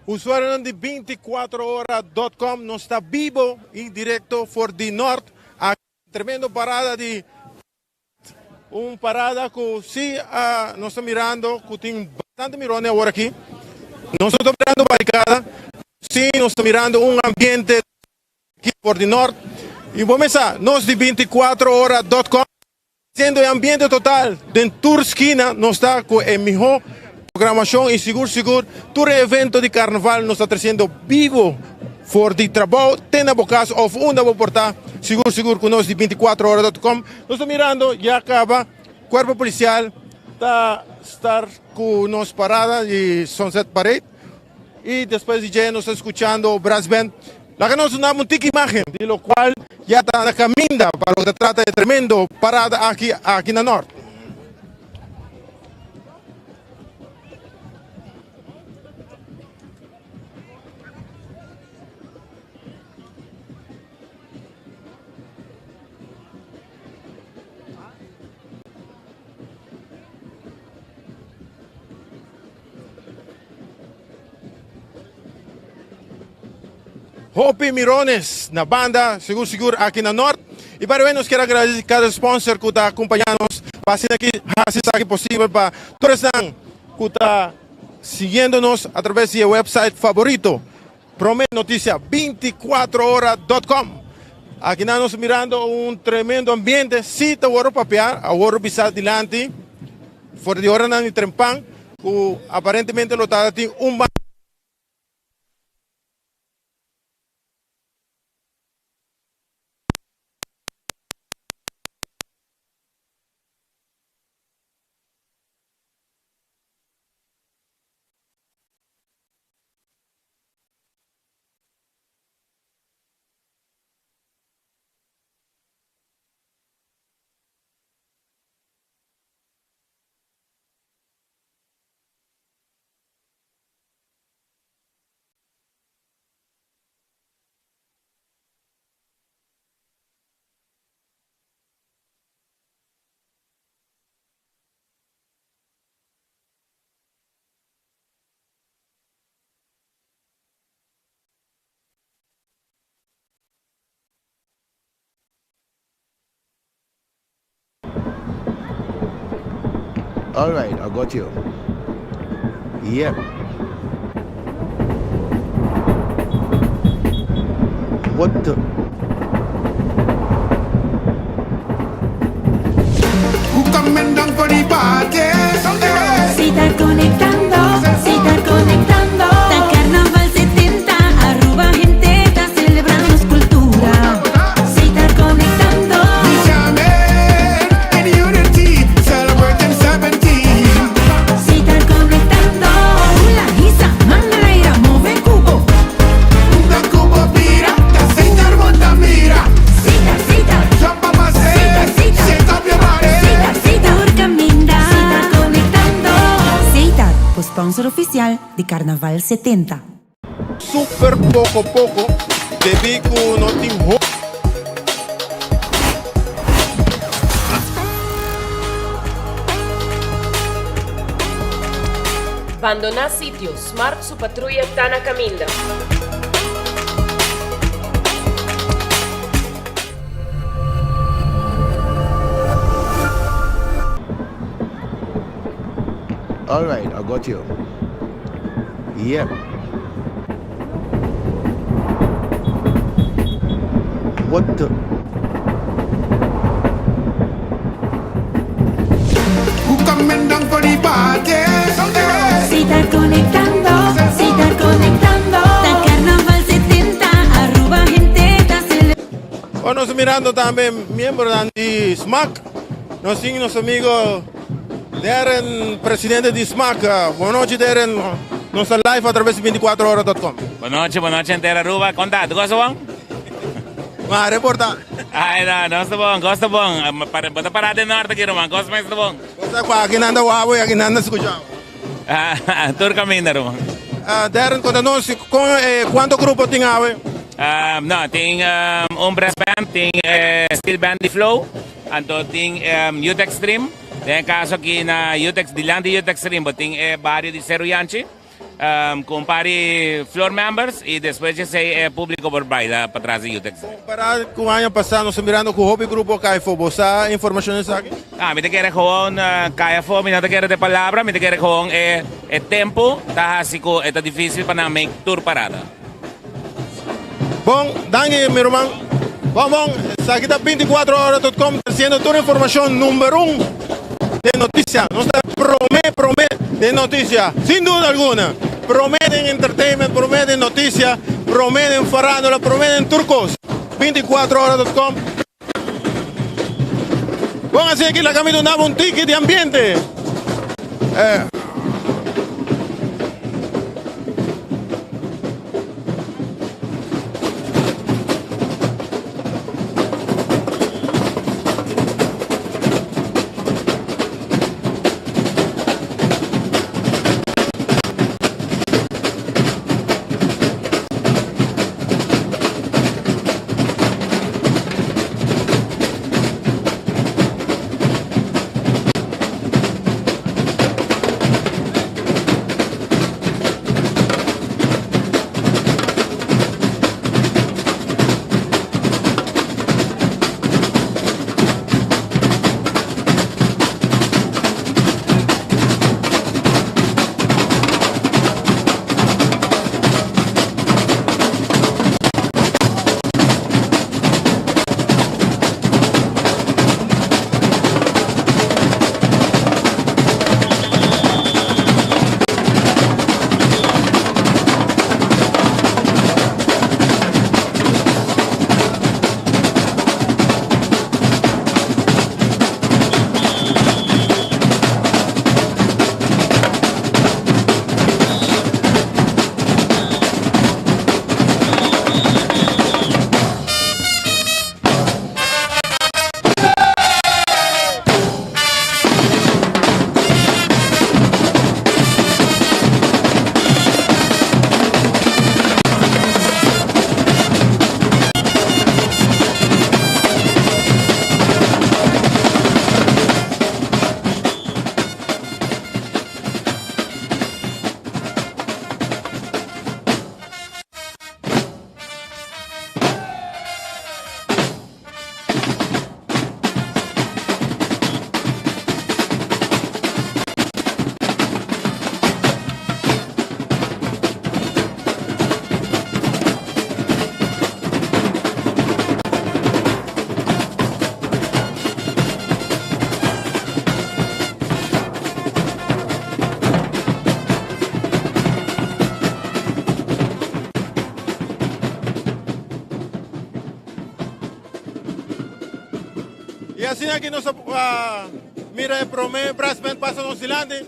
Usuario de 24horas.com não está vivo e direto for the North. A tremendo parada de parada que se nós estamos mirando, que tem bastante mirone agora aqui. Nós estamos mirando barricada, sim, nós estamos mirando ambiente aqui por the North. E vamos começar, nós de 24horas.com, sendo o ambiente total, dentro da esquina, nós está com a melhor programação e seguro, todo evento de carnaval nós está trazendo vivo for de trabalho, tem na boca ou onde vou portar, seguro com nós de 24horas.com. Nós estamos mirando, já acaba, corpo policial está estar com nós parada de Sunset Parade e depois de nós está escuchando o Brass Band. Lá que nós damos uma imagen, de lo qual já está na caminha para o que trata de tremendo parada aqui na Norte. Hopi Mirones, na banda, seguro aqui na Norte. E para menos quero agradecer cada sponsor que está acompanhando-nos, fazendo aqui possível para todos que está seguindo-nos através do website favorito, Promete Notícia 24horas.com. Aqui nós mirando tremendo ambiente, se está agora papear, agora pisar adiante, fora de hora na trempan, que aparentemente lo está tem All right, I got you. Yep. What the? Who coming down for the party? Si está conectando, si está conectando. Está Carnaval 70, Aruba gente está celebrando su cultura. Si está conectando. In unity, celebrating 17. Si está conectando. La guisa, mangareira, move cubo. Una cubo mira, te sentar monta mira. Cita, Jump up and say, shake up your body. cita, Urcaminda. Si está conectando. Cita, sponsor oficial de Carnaval 70. super pouco, de bico não tem Abandonar sitio, Smart su patrulla está na caminda. All right, I got you. Yep. What the? Who coming down for the party? Si está conectando, si está conectando. Está Carnaval 70, Aruba gente está celebrando. Nós mirando também membros de SMAC. Nós temos nosso amigo Darren, presidente de SMAC. Boa noite, Darren. Nossa live através de 24horas.com. Boa noite inteira Aruba. Contato, gosta bom? Mas reportar. Ai, não, gosta bom. Bota parada de norte aqui, irmão. Gosta mais bom. Gosta com aqui nanda wabo e aqui nanda escuchamos. Tur caminho, irmão. Darren, conta-nos quanto grupo tem aí? No, ting brass band, ting steel band di flow, anto ting youth extreme. Then caso aqui na Youth Dilan de Youth Extreme, ting barrio de Cerro Yanchi. Com pari floor members e depois de ser público por baila para trás de Youth Extreme. Para com o ano passado, nós mirando com o hobby grupo Caifo, você informações aqui? Me te quer gewoon kaya fo, me te quer de palavra, me te quer gewoon tempo, tá assim que é difícil para make tour parada. Bom, danke, meu irmão. Vamos, aqui está 24horas.com, sendo toda a informação número 1 de notícia. Nós promete de notícia, sem dúvida alguma. Prometen entertainment, prometen notícia, prometen farándula, prometen turcos. 24horas.com. Vamos a hacer aquí la camisa un ticket de ambiente. E assim aqui nós mira o Promé Brass Band passa no Zilande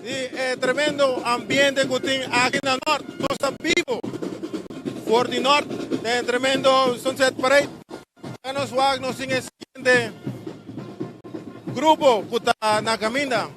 e é tremendo ambiente que tem aqui na Norte. Nós estamos vivos. Fort de Norte tem tremendo Sunset Parade. E nós vamos no seguinte grupo que está na caminha.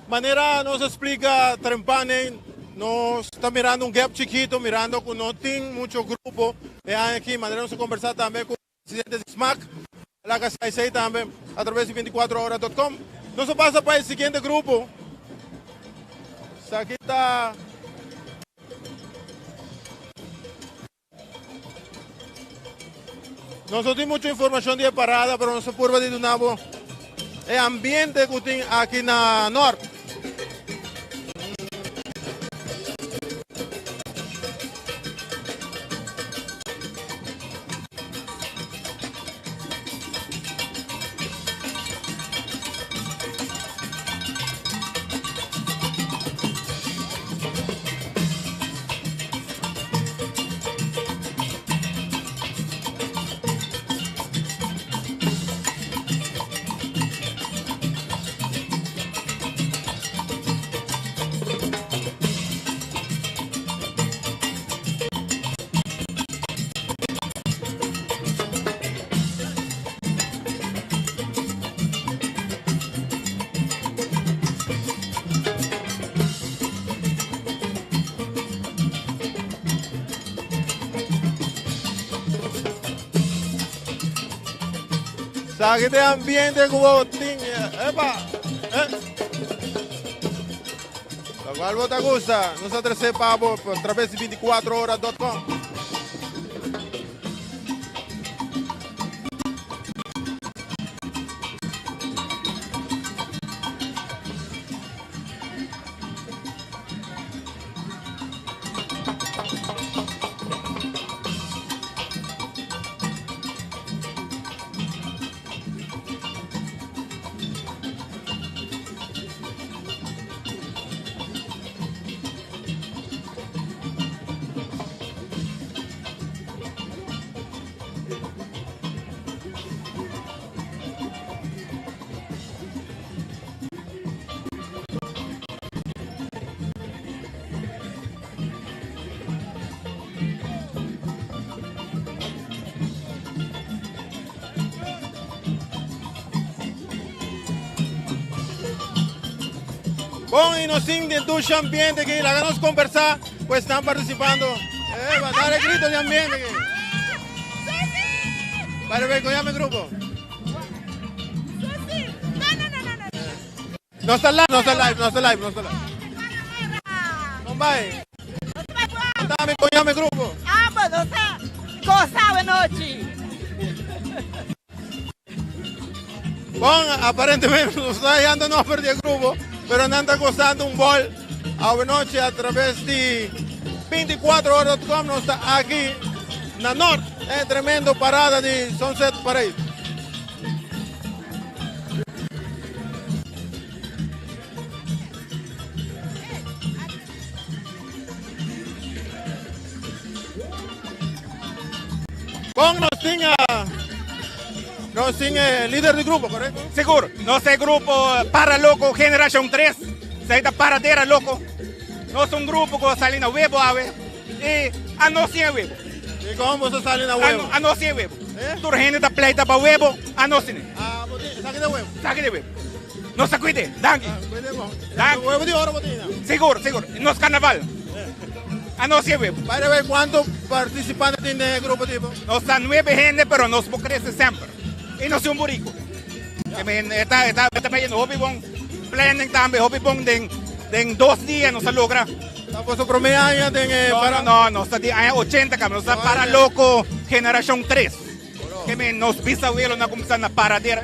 Maneira nos explica Trempane, nos está mirando um gap chiquito, mirando que não tem muito grupo. E aqui, maneira nos conversar também com o presidente de SMAC, lá que sai também, através de 24horas.com. Nós passa para o seguinte grupo. Isso aqui está Nosotros tenemos mucha información de parada, pero no se puede de nuevo el ambiente que tem aquí en la norte. Saque de ambiente como epa, Lo cual vos te gusta, nosotros sepamos por través de 24horas.com. Bon, y nos de ducha ambiente que la ganamos conversar, pues están participando. Dale grito de ambiente. Para ver, llame grupo. No está live. No vai. Dame, llame grupo. Ah, mas você gostava noite. Bon, aparentemente nos está hallando no perder el grupo, pero anda gozando un gol a noche a través de 24horas.com. Nos está aquí en la norte, tremendo parada de Sunset Parade. Bon, nos tiene líder del grupo, ¿correcto? Seguro, nosso grupo Para Loco Generación 3, saída paradeira loco. Nós um grupo que sai na web, e a nossa é web. ¿Y cómo se sale en la huevo? A nossa é web. Tu gente da pleita para web, a nossa é. Ah, botina, saque de huevo. Saque de web. Nossa cuide, danke. Cuidemos. Danke. Huevo de oro, botina. Seguro, nosso carnaval. A nossa é web. Para ver cuántos participantes tiene el grupo tipo. Nós são 9 gente, pero nós vamos crescer sempre. E nós somos um burico. Está meio hobby bom. Planning também, hobby bom, em 2 dias nós logra. Está puesto promedio años en para. No, está de año 80, cabrón. Está para loco generación 3. Que nos bisabuelos no comienzan a paradera.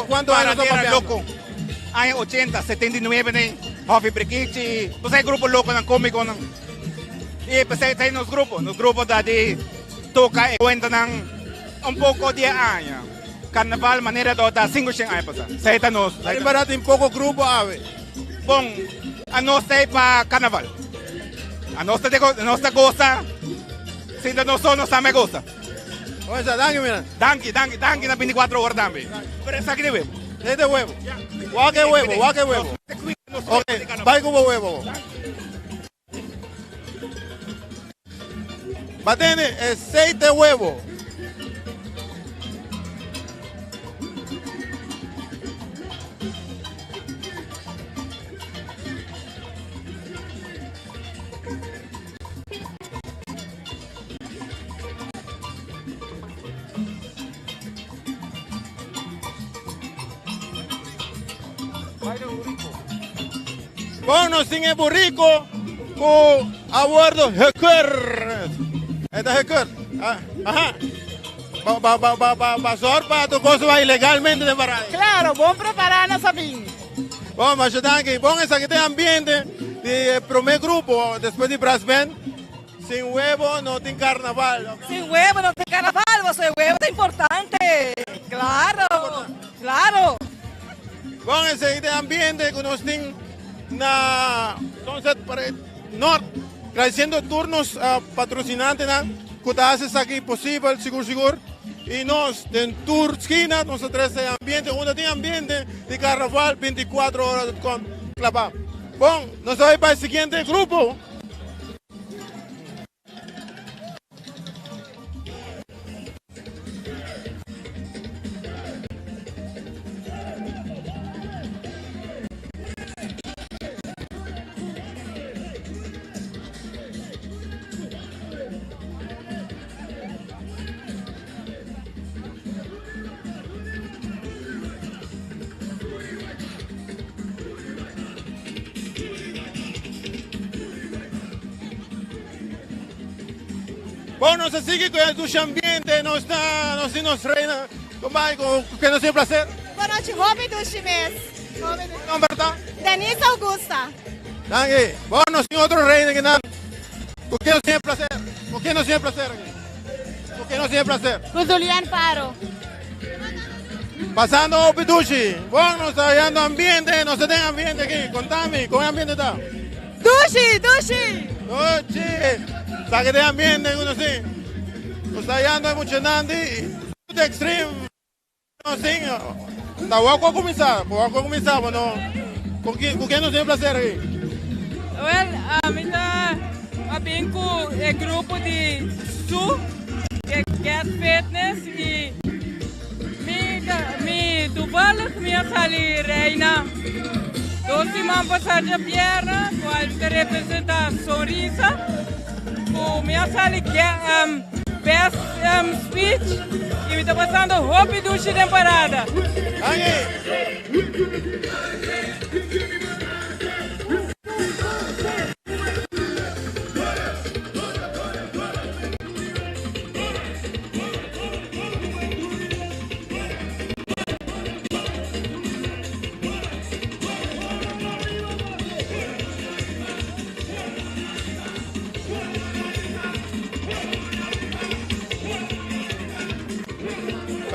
¿Cuántos años paradera loco? Año 80, 79, né? Hobby Briquichi. Pues hay grupo loco en cómico, ¿no? Y pues hay nos grupos de toca y cuentan un poco de años. Carnaval, manera de dar 5 años pasar. Seita nos. Hay barato en poco grupo, ave. Bom, a nós é para carnaval. A nossa gosta, se ainda não sou, nossa me gosta. O sea, danke, mira. Danke na 24 horas também. Pero essa aqui de huevo. Este huevo. Guaque huevo. Ok, vai como huevo. Batene, aceite huevo. Bueno, sin el burrico, con a bordo Hecker. Esta es Hecker. Ajá. Pasar para tu cosa va ilegalmente de parada. Claro, vamos preparar nossa vinho. Bom, mas dan aqui, bom esse aqui tem ambiente de primeiro grupo, depois de Brass Band. Sem huevo não tem carnaval. Sem huevo não tem carnaval, você huevo é importante. Claro, claro. Bom esse aqui tem ambiente que nós temos na Sunset Parade Norte, trazendo turnos patrocinantes, que hace aqui possível, seguro. E nós, em tour esquina, nós trazemos ambiente, onde tem ambiente de carnaval 24 horas com clavar. Bom, nós vamos para o seguinte grupo. Bom, nos sigue com o ambiente, nos reina, que nos é um prazer. Boa noite, Robin do Chimes. Não, verdade? Denise Augusta. Danke. Bom, nós temos outro reina que não. O que nos é prazer? O que nos é prazer aqui? O que nos é prazer? O Julian Paro. Passando o Piduchi. Bom, nós estamos no ambiente, nós temos ambiente aqui. Contame, como é o ambiente está? Dushi, Dushi. Duchi. Sabe que tem ambiente, não sei. Nós estamos emocionando. Muito extreme. Não sei. Tá vou começar, mas não. Com quem nos é prazer aqui? Well, abinku é grupo de Su, que Get Fitness e me toevallig minha sali reina. Doce man passar de perna, qual te representa Sorisa. O minha sali best speech e me está passando hobby do temporada.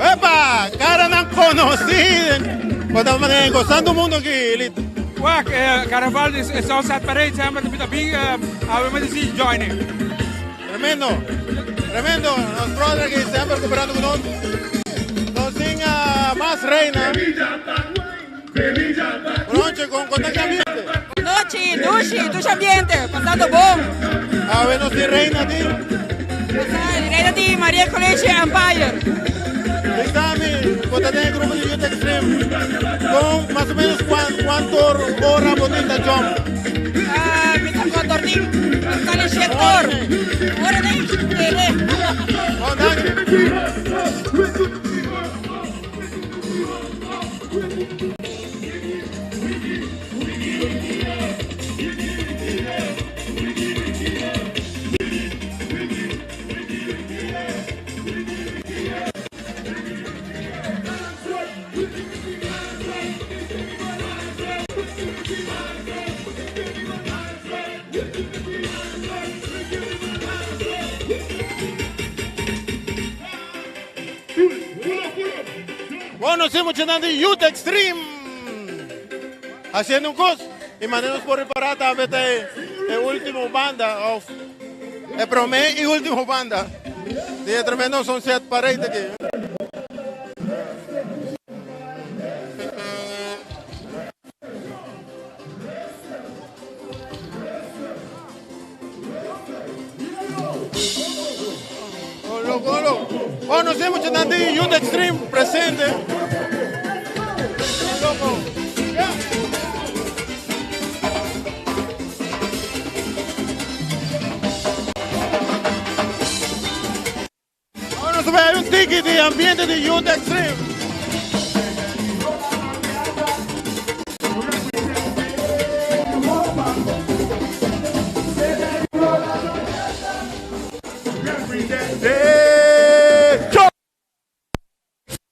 Epa, cara não conheci. Estamos gostando muito aqui, Lito. Well, Carnaval is Sunset Parade, sempre a big, we joining. Tremendo, tremendo. Los brothers que sempre cooperando con nosotros. Nos tenga más reina. Noche con contacto ambiente. Noite, Dushi ambiente, passando bom. A ver, nos reina, tío. Reina de Maria College Empire. Exame, cuando tenés grupo de Youth Extreme, con más o menos cuánto hora bonita jump. Me está con tortín, me está en el sector. Hora Bueno, estamos llenando de Youth Extreme. Haciendo un curso y mandamos por preparar a ver el último banda, el primer y último banda. De tremendo Sunset Parade aquí. Bueno, estamos llenando de Youth Extreme presente. Loco. Ahora se ve un ticket de ambiente de Youth Extreme.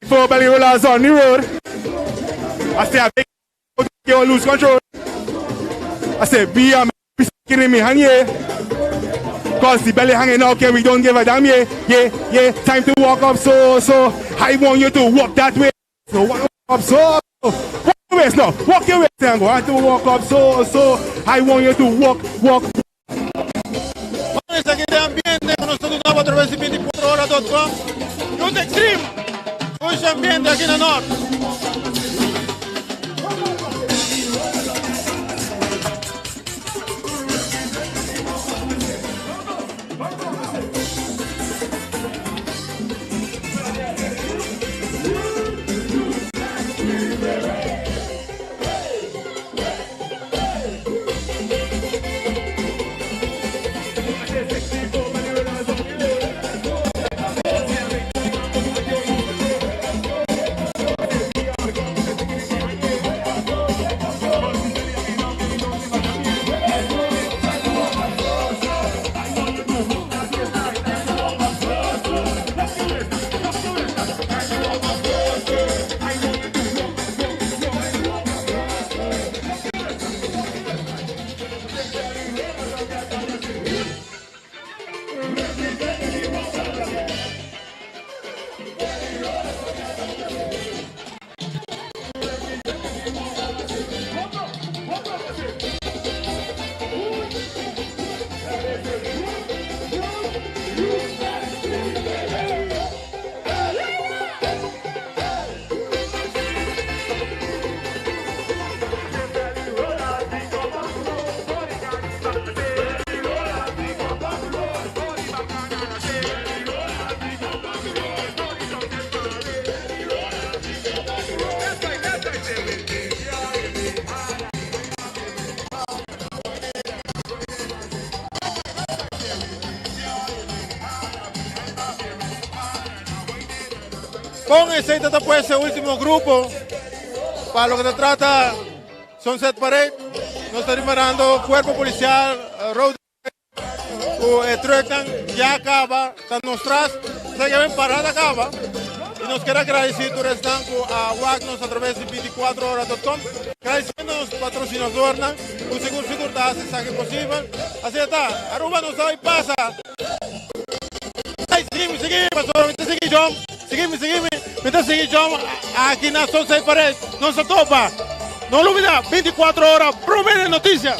4 belly rollers on the road. I say I big you lose control. I say be a in me hand yeah. Cause the belly hanging out here, we don't give a damn yeah. Time to walk up so I want you to walk that way. So walk up so walk your waist now. Walk your waist and go. I want to walk up so I want you to walk. Esta aquí de ambiente con nosotros a través de 24horas.com. Youth Extreme. Hoje ambiente aqui no norte. Con ese pues ese último grupo, para lo que se trata, Sunset Parade, nos está liberando cuerpo policial, road, Truecan, ya acaba, están nosotras, se ven parada acaba, y nos quiero agradecer tu restanco a Wagnos a través de 24horas.com, agradeciendo a los patrocinadores, un seguro seguridad, se saque posible, así está, Aruba nos da y pasa. Seguime, solamente seguir John. Seguime. Mientras seguir John, aquí en la Sunset Parade, no se topa. No lo olvida, 24 horas, promete noticias.